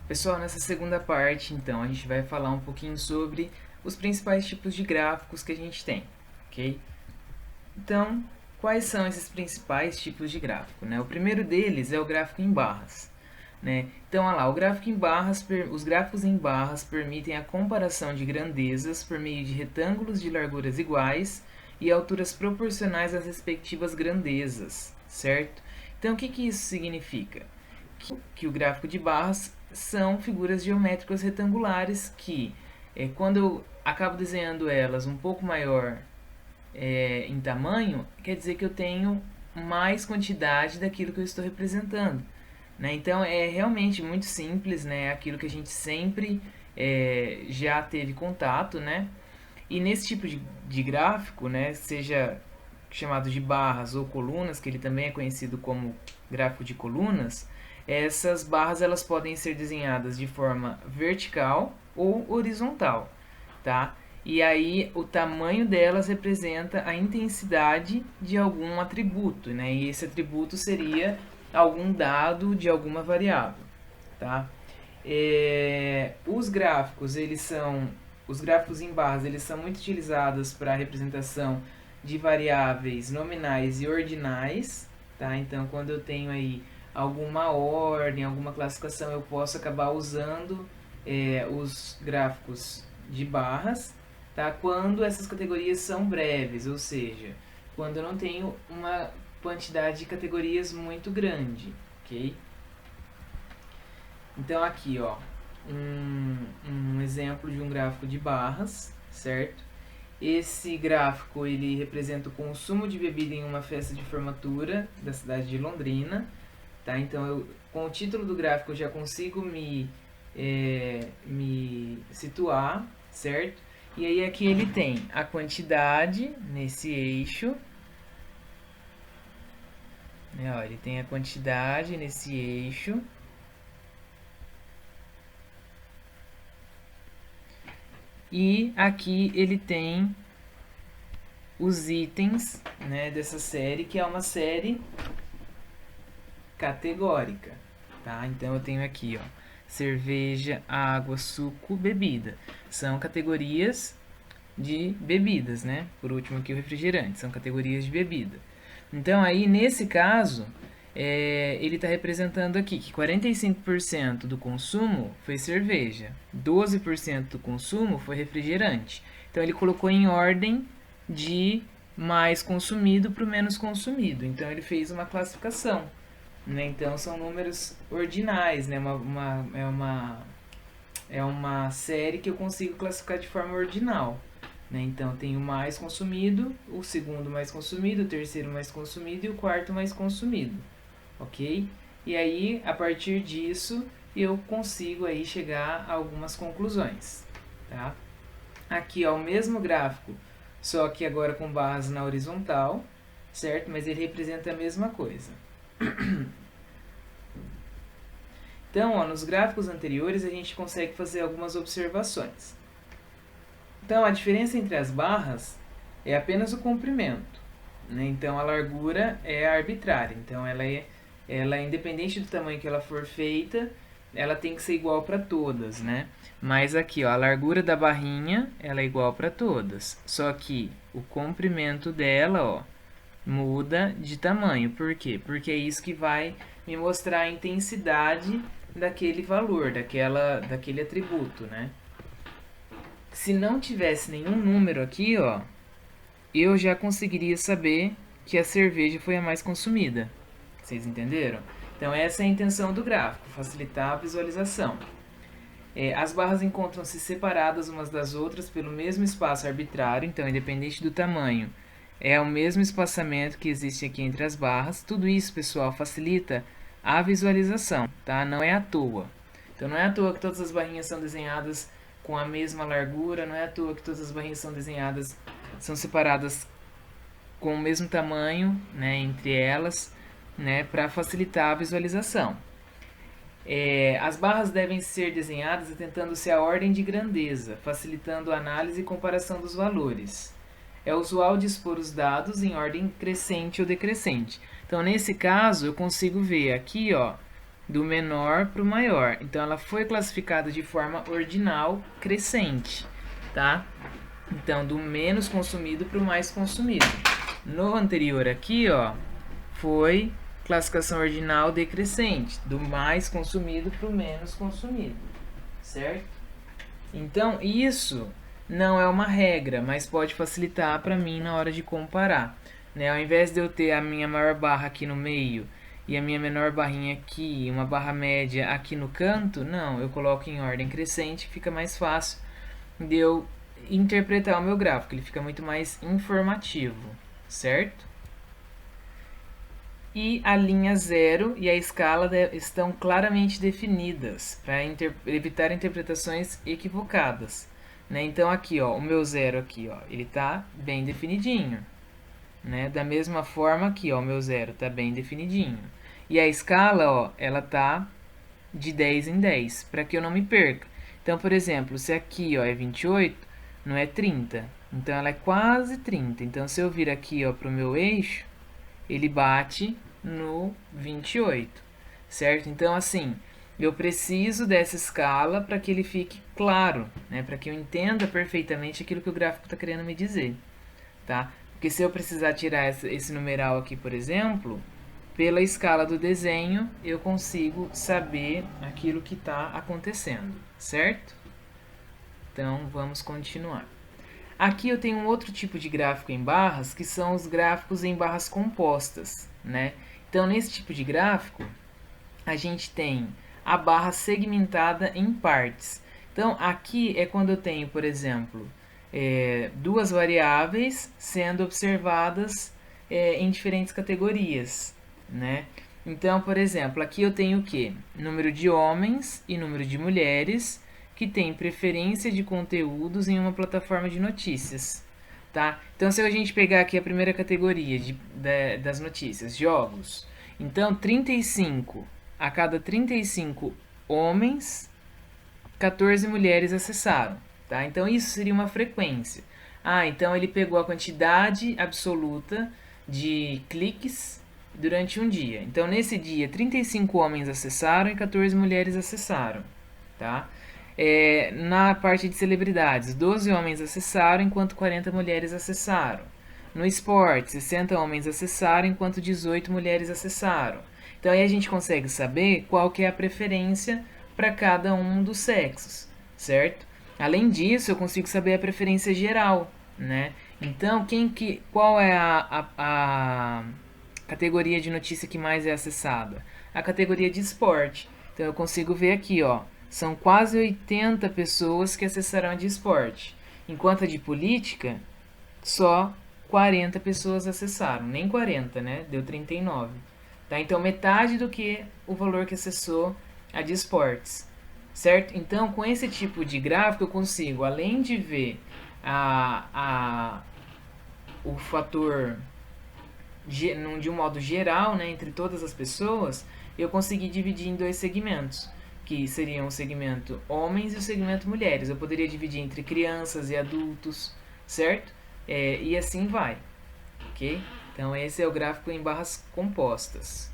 Pessoal, nessa segunda parte, então, a gente vai falar um pouquinho sobre os principais tipos de gráficos que a gente tem, ok? Então, quais são esses principais tipos de gráfico, né? O primeiro deles é o gráfico em barras, né? Então, olha lá, o gráfico em barras, os gráficos em barras permitem a comparação de grandezas por meio de retângulos de larguras iguais e alturas proporcionais às respectivas grandezas, certo? Então, o que isso significa? Que o gráfico de barras são figuras geométricas retangulares que, quando eu acabo desenhando elas um pouco maior em tamanho, quer dizer que eu tenho mais quantidade daquilo que eu estou representando. Né? Então é realmente muito simples, né? Aquilo que a gente sempre já teve contato, né? E nesse tipo de gráfico, né, seja chamado de barras ou colunas, que ele também é conhecido como gráfico de colunas, essas barras elas podem ser desenhadas de forma vertical ou horizontal, tá? E aí o tamanho delas representa a intensidade de algum atributo, né? E esse atributo seria algum dado de alguma variável, tá? Os gráficos em barras, eles são muito utilizados para a representação de variáveis nominais e ordinais, tá? Então, quando eu tenho aí alguma ordem, alguma classificação, eu posso acabar usando os gráficos de barras, tá? Quando essas categorias são breves, ou seja, quando eu não tenho uma quantidade de categorias muito grande, ok? Então aqui, ó, um exemplo de um gráfico de barras, certo? Esse gráfico ele representa o consumo de bebida em uma festa de formatura da cidade de Londrina, tá? Então com o título do gráfico eu já consigo me situar, certo? E aí aqui ele tem a quantidade nesse eixo, né? Ó, ele tem a quantidade nesse eixo. E aqui ele tem os itens, né, dessa série, que é uma série categórica, tá? Então eu tenho aqui, ó, cerveja, água, suco, bebida. São categorias de bebidas, né? Por último aqui o refrigerante, são categorias de bebida. Então aí nesse caso, ele está representando aqui que 45% do consumo foi cerveja, 12% do consumo foi refrigerante. Então ele colocou em ordem de mais consumido para o menos consumido. Então ele fez uma classificação. Né? Então são números ordinais, né? É uma série que eu consigo classificar de forma ordinal. Né? Então tem o mais consumido, o segundo mais consumido, o terceiro mais consumido e o quarto mais consumido. Ok? E aí, a partir disso, eu consigo aí chegar a algumas conclusões. Tá? Aqui, ó, o mesmo gráfico, só que agora com barras na horizontal, certo? Mas ele representa a mesma coisa. Então, ó, nos gráficos anteriores, a gente consegue fazer algumas observações. Então, a diferença entre as barras é apenas o comprimento. Né? Então, a largura é arbitrária. Então, ela é independente do tamanho que ela for feita, ela tem que ser igual para todas, né? Mas aqui, ó, a largura da barrinha, ela é igual para todas. Só que o comprimento dela, ó, muda de tamanho. Por quê? Porque é isso que vai me mostrar a intensidade daquele valor, daquele atributo, né? Se não tivesse nenhum número aqui, ó, eu já conseguiria saber que a cerveja foi a mais consumida. Vocês entenderam? Então essa é a intenção do gráfico, facilitar a visualização. As barras encontram-se separadas umas das outras pelo mesmo espaço arbitrário, então independente do tamanho, é o mesmo espaçamento que existe aqui entre as barras. Tudo isso, pessoal, facilita a visualização, tá? Não é à toa. Então não é à toa que todas as barrinhas são desenhadas com a mesma largura, não é à toa que todas as barrinhas são separadas com o mesmo tamanho, né, entre elas, né, para facilitar a visualização. As barras devem ser desenhadas atentando-se à ordem de grandeza, facilitando a análise e comparação dos valores. É usual dispor os dados em ordem crescente ou decrescente. Então, nesse caso, eu consigo ver aqui, ó, do menor para o maior. Então, ela foi classificada de forma ordinal crescente, tá? Então, do menos consumido para o mais consumido. No anterior aqui, ó, foi classificação ordinal decrescente, do mais consumido para o menos consumido, certo? Então, isso não é uma regra, mas pode facilitar para mim na hora de comparar, né? Ao invés de eu ter a minha maior barra aqui no meio e a minha menor barrinha aqui, uma barra média aqui no canto, não, eu coloco em ordem crescente, fica mais fácil de eu interpretar o meu gráfico, ele fica muito mais informativo, certo? E a linha 0 e a escala estão claramente definidas para evitar interpretações equivocadas, né? Então aqui, ó, o meu 0 aqui, ó, ele tá bem definidinho, né? Da mesma forma aqui, ó, o meu 0 tá bem definidinho. E a escala, ó, ela tá de 10 em 10, para que eu não me perca. Então, por exemplo, se aqui, ó, é 28, não é 30. Então, ela é quase 30. Então, se eu vir aqui, ó, pro meu eixo, ele bate no 28, certo? Então, assim, eu preciso dessa escala para que ele fique claro, né? Para que eu entenda perfeitamente aquilo que o gráfico está querendo me dizer, tá? Porque se eu precisar tirar esse numeral aqui, por exemplo, pela escala do desenho, eu consigo saber aquilo que está acontecendo, certo? Então, vamos continuar. Aqui eu tenho um outro tipo de gráfico em barras, que são os gráficos em barras compostas, né? Então, nesse tipo de gráfico, a gente tem a barra segmentada em partes. Então, aqui é quando eu tenho, por exemplo, duas variáveis sendo observadas em diferentes categorias, né? Então, por exemplo, aqui eu tenho o quê? Número de homens e número de mulheres que têm preferência de conteúdos em uma plataforma de notícias, tá? Então, se a gente pegar aqui a primeira categoria das notícias, jogos, então 35 a cada 35 homens, 14 mulheres acessaram, tá? Então, isso seria uma frequência. Ah, então ele pegou a quantidade absoluta de cliques durante um dia. Então, nesse dia, 35 homens acessaram e 14 mulheres acessaram, tá? Na parte de celebridades, 12 homens acessaram enquanto 40 mulheres acessaram. No esporte, 60 homens acessaram enquanto 18 mulheres acessaram. Então, aí a gente consegue saber qual que é a preferência para cada um dos sexos, certo? Além disso, eu consigo saber a preferência geral, né? Então, qual é a categoria de notícia que mais é acessada? A categoria de esporte. Então, eu consigo ver aqui, ó, são quase 80 pessoas que acessarão a de esporte. Enquanto a de política, só 40 pessoas acessaram. Nem 40, né? Deu 39. Tá? Então, metade do que o valor que acessou a de esportes. Certo? Então, com esse tipo de gráfico, eu consigo, além de ver o fator de um modo geral, né, entre todas as pessoas, eu consegui dividir em dois segmentos, que seriam o segmento homens e o segmento mulheres. Eu poderia dividir entre crianças e adultos, certo? E assim vai, ok? Então, esse é o gráfico em barras compostas.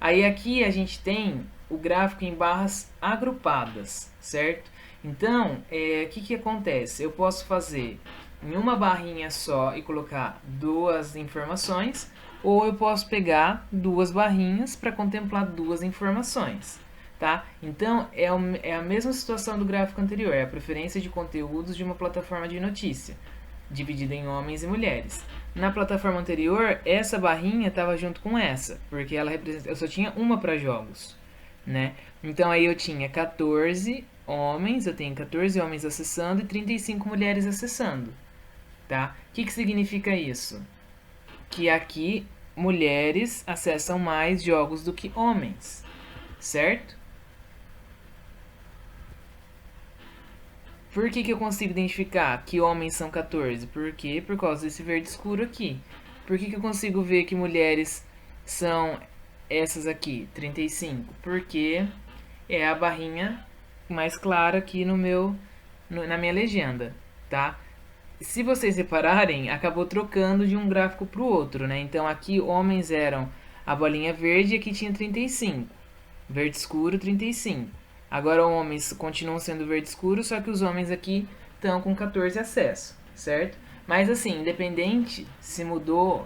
Aí aqui a gente tem o gráfico em barras agrupadas, certo? Então, o que acontece? Eu posso fazer em uma barrinha só e colocar duas informações, ou eu posso pegar duas barrinhas para contemplar duas informações, tá? Então, é a mesma situação do gráfico anterior, é a preferência de conteúdos de uma plataforma de notícia, dividida em homens e mulheres. Na plataforma anterior, essa barrinha estava junto com essa, porque ela representa, eu só tinha uma para jogos, né? Então aí eu tinha 14 homens, eu tenho 14 homens acessando e 35 mulheres acessando, tá? O que significa isso? Que aqui mulheres acessam mais jogos do que homens, certo? Por que eu consigo identificar que homens são 14? Porque por causa desse verde escuro aqui. Por que eu consigo ver que mulheres são essas aqui, 35? Porque é a barrinha mais clara aqui na minha legenda, tá? Se vocês repararem, acabou trocando de um gráfico para o outro, né? Então aqui homens eram A bolinha verde aqui tinha 35. Verde escuro, 35. Agora homens continuam sendo verde escuro, só que os homens aqui estão com 14 acessos, certo? Mas assim, independente se mudou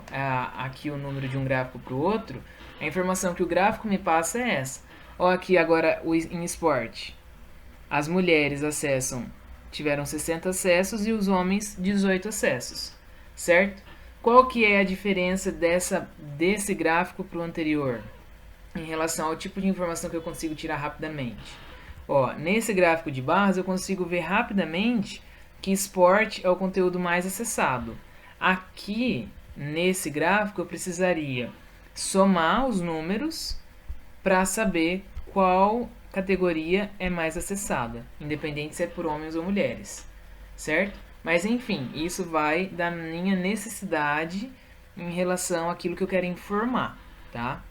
aqui o número de um gráfico para o outro, a informação que o gráfico me passa é essa. Ó, aqui agora em esporte, as mulheres tiveram 60 acessos e os homens 18 acessos, certo? Qual que é a diferença desse gráfico para o anterior em relação ao tipo de informação que eu consigo tirar rapidamente? Ó, nesse gráfico de barras eu consigo ver rapidamente que esporte é o conteúdo mais acessado. Aqui, nesse gráfico, eu precisaria somar os números para saber qual categoria é mais acessada, independente se é por homens ou mulheres, certo? Mas enfim, isso vai da minha necessidade em relação àquilo que eu quero informar, tá?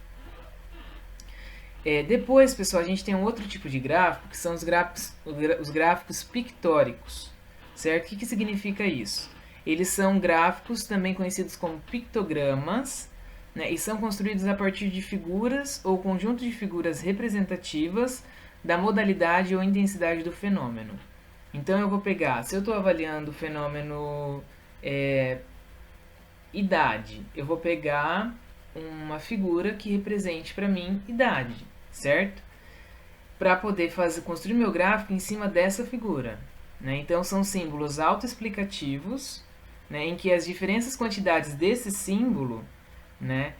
Depois, pessoal, a gente tem um outro tipo de gráfico, que são os gráficos pictóricos, certo? O que significa isso? Eles são gráficos também conhecidos como pictogramas, né, e são construídos a partir de figuras ou conjunto de figuras representativas da modalidade ou intensidade do fenômeno. Então eu vou pegar, se eu estou avaliando o fenômeno idade, eu vou pegar uma figura que represente para mim idade, certo? Para poder construir meu gráfico em cima dessa figura, né? Então são símbolos autoexplicativos, né, em que as diferentes quantidades desse símbolo, né,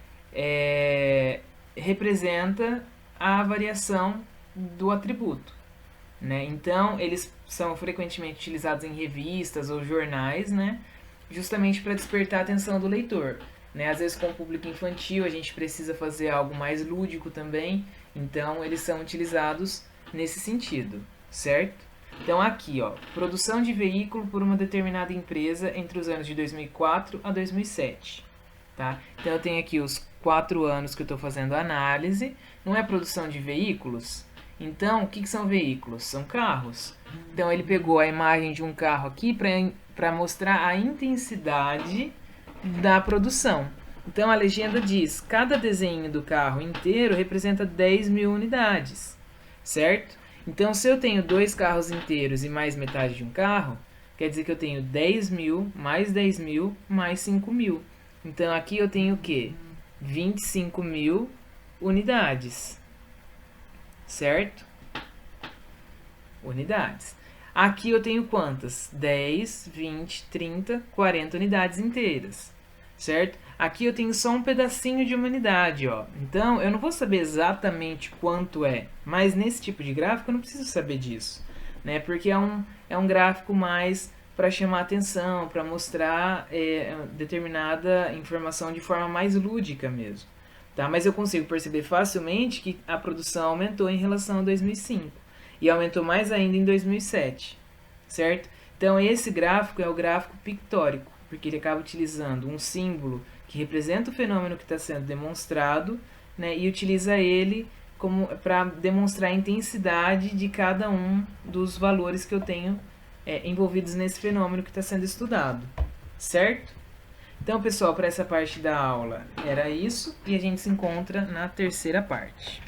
representa a variação do atributo, né? Então eles são frequentemente utilizados em revistas ou jornais, né, justamente para despertar a atenção do leitor, né? Às vezes com o público infantil a gente precisa fazer algo mais lúdico também, então eles são utilizados nesse sentido, certo? Então aqui, ó, produção de veículo por uma determinada empresa entre os anos de 2004 a 2007, tá? Então eu tenho aqui os 4 anos que eu estou fazendo a análise, não é produção de veículos? Então, o que são veículos? São carros. Então ele pegou a imagem de um carro aqui para mostrar a intensidade da produção. Então a legenda diz, cada desenho do carro inteiro representa 10.000 unidades, certo? Então se eu tenho 2 carros inteiros e mais metade de um carro, quer dizer que eu tenho 10.000 mais 10.000 mais 5.000. Então aqui eu tenho o quê? 25.000 unidades, certo? Unidades. Aqui eu tenho quantas? 10, 20, 30, 40 unidades inteiras, certo? Aqui eu tenho só um pedacinho de uma unidade, ó. Então, eu não vou saber exatamente quanto é, mas nesse tipo de gráfico eu não preciso saber disso, né? Porque é um gráfico mais para chamar atenção, para mostrar determinada informação de forma mais lúdica mesmo, tá? Mas eu consigo perceber facilmente que a produção aumentou em relação a 2005. E aumentou mais ainda em 2007, certo? Então esse gráfico é o gráfico pictórico, porque ele acaba utilizando um símbolo que representa o fenômeno que está sendo demonstrado, né, e utiliza ele para demonstrar a intensidade de cada um dos valores que eu tenho envolvidos nesse fenômeno que está sendo estudado, certo? Então, pessoal, para essa parte da aula era isso, e a gente se encontra na terceira parte.